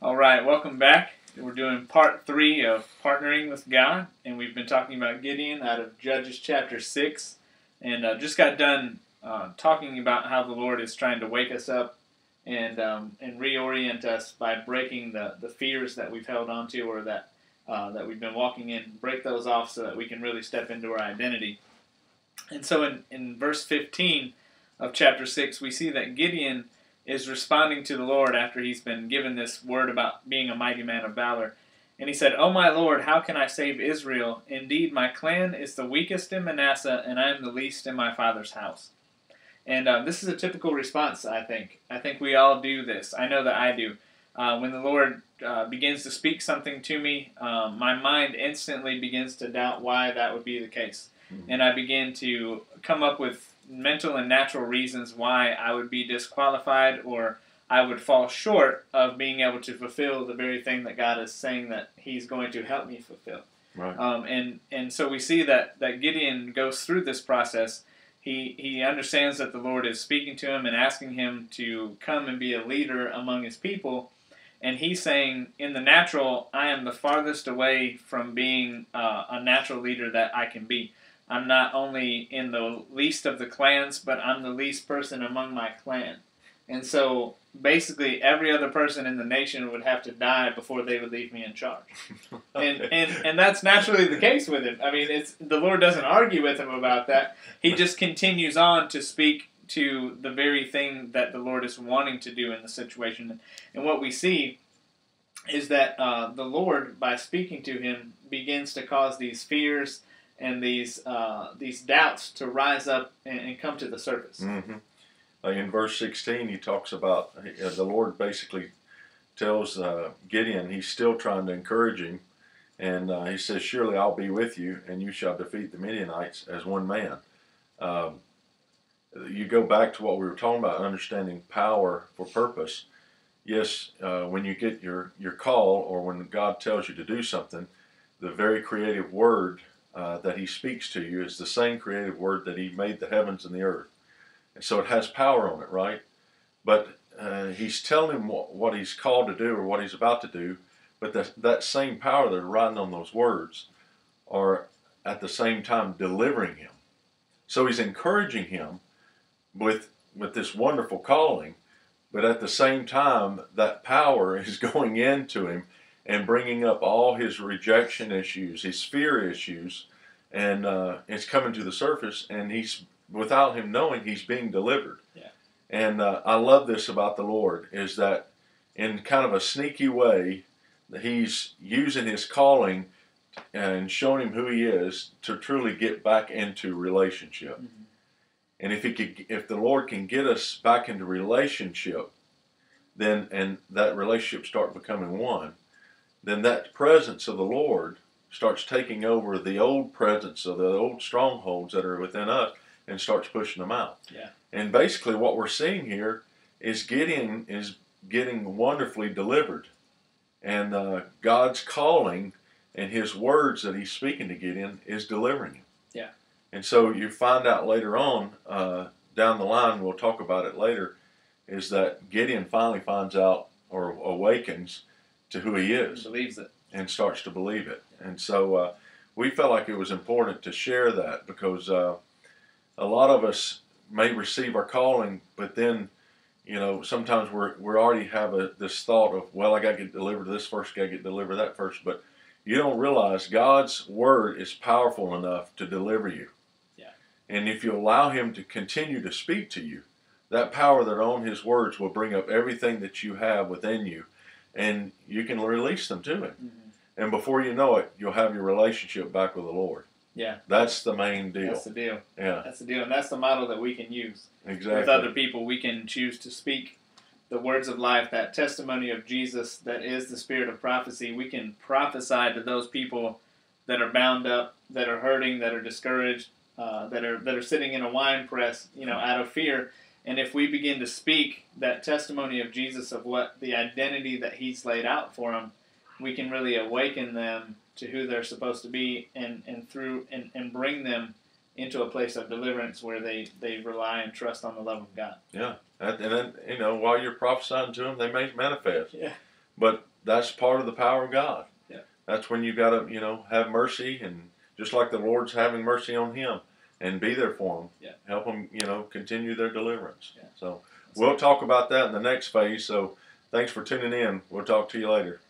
All right, welcome back. We're doing part 3 of Partnering with God, and we've been talking about Gideon out of Judges chapter 6, and just got done talking about how the Lord is trying to wake us up and reorient us by breaking the fears that we've held onto or that we've been walking in, break those off so that we can really step into our identity. And so in verse 15 of chapter 6, we see that Gideon is responding to the Lord after he's been given this word about being a mighty man of valor. And he said, "O my Lord, how can I save Israel? Indeed, my clan is the weakest in Manasseh, and I am the least in my father's house." And this is a typical response, I think. I think we all do this. I know that I do. When the Lord begins to speak something to me, my mind instantly begins to doubt why that would be the case. And I begin to come up with mental and natural reasons why I would be disqualified or I would fall short of being able to fulfill the very thing that God is saying that He's going to help me fulfill. Right. And so we see that Gideon goes through this process. He understands that the Lord is speaking to him and asking him to come and be a leader among his people. And he's saying, in the natural, I am the farthest away from being a natural leader that I can be. I'm not only in the least of the clans, but I'm the least person among my clan. And so basically every other person in the nation would have to die before they would leave me in charge. And that's naturally the case with him. I mean, the Lord doesn't argue with him about that. He just continues on to speak to the very thing that the Lord is wanting to do in the situation. And what we see is that the Lord, by speaking to him, begins to cause these fears and these doubts to rise up and come to the surface. Mm-hmm. Like in verse 16, he talks about the Lord basically tells Gideon, he's still trying to encourage him, and he says, "Surely I'll be with you, and you shall defeat the Midianites as one man." You go back to what we were talking about, understanding power for purpose. Yes, when you get your call or when God tells you to do something, the very creative word that he speaks to you is the same creative word that he made the heavens and the earth. And so it has power on it, right? But he's telling him what he's called to do or what he's about to do, but that same power that's riding on those words are at the same time delivering him. So he's encouraging him with this wonderful calling, but at the same time that power is going into him and bringing up all his rejection issues, his fear issues, and it's coming to the surface, and he's, without him knowing, he's being delivered. Yeah. And I love this about the Lord, is that in kind of a sneaky way, he's using his calling and showing him who he is to truly get back into relationship. Mm-hmm. And if the Lord can get us back into relationship, then, and that relationship start becoming one, then that presence of the Lord starts taking over the old presence of the old strongholds that are within us and starts pushing them out. Yeah. And basically what we're seeing here is Gideon is getting wonderfully delivered. And God's calling and his words that he's speaking to Gideon is delivering him. Yeah. And so you find out later on, down the line, we'll talk about it later, is that Gideon finally finds out or awakens to who he is. He believes it. And starts to believe it. And so we felt like it was important to share that because a lot of us may receive our calling, but then, you know, sometimes we already have this thought of, well, I got to get delivered this first, got to get delivered that first. But you don't realize God's word is powerful enough to deliver you. Yeah. And if you allow him to continue to speak to you, that power that on his words will bring up everything that you have within you, and you can release them to him. Mm-hmm. And before you know it, you'll have your relationship back with the Lord. Yeah. That's the main deal. That's the deal. Yeah. That's the deal. And that's the model that we can use. Exactly. With other people, we can choose to speak the words of life, that testimony of Jesus that is the spirit of prophecy. We can prophesy to those people that are bound up, that are hurting, that are discouraged, that are sitting in a wine press, you know, out of fear. And if we begin to speak that testimony of Jesus, of what the identity that he's laid out for them, we can really awaken them to who they're supposed to be and bring them into a place of deliverance where they rely and trust on the love of God. Yeah. And then, you know, while you're prophesying to them, they may manifest. Yeah. But that's part of the power of God. Yeah. That's when you got to, have mercy, and just like the Lord's having mercy on him, and be there for them. Yeah. Help them, continue their deliverance. Yeah. So we'll talk about that in the next phase. So thanks for tuning in. We'll talk to you later.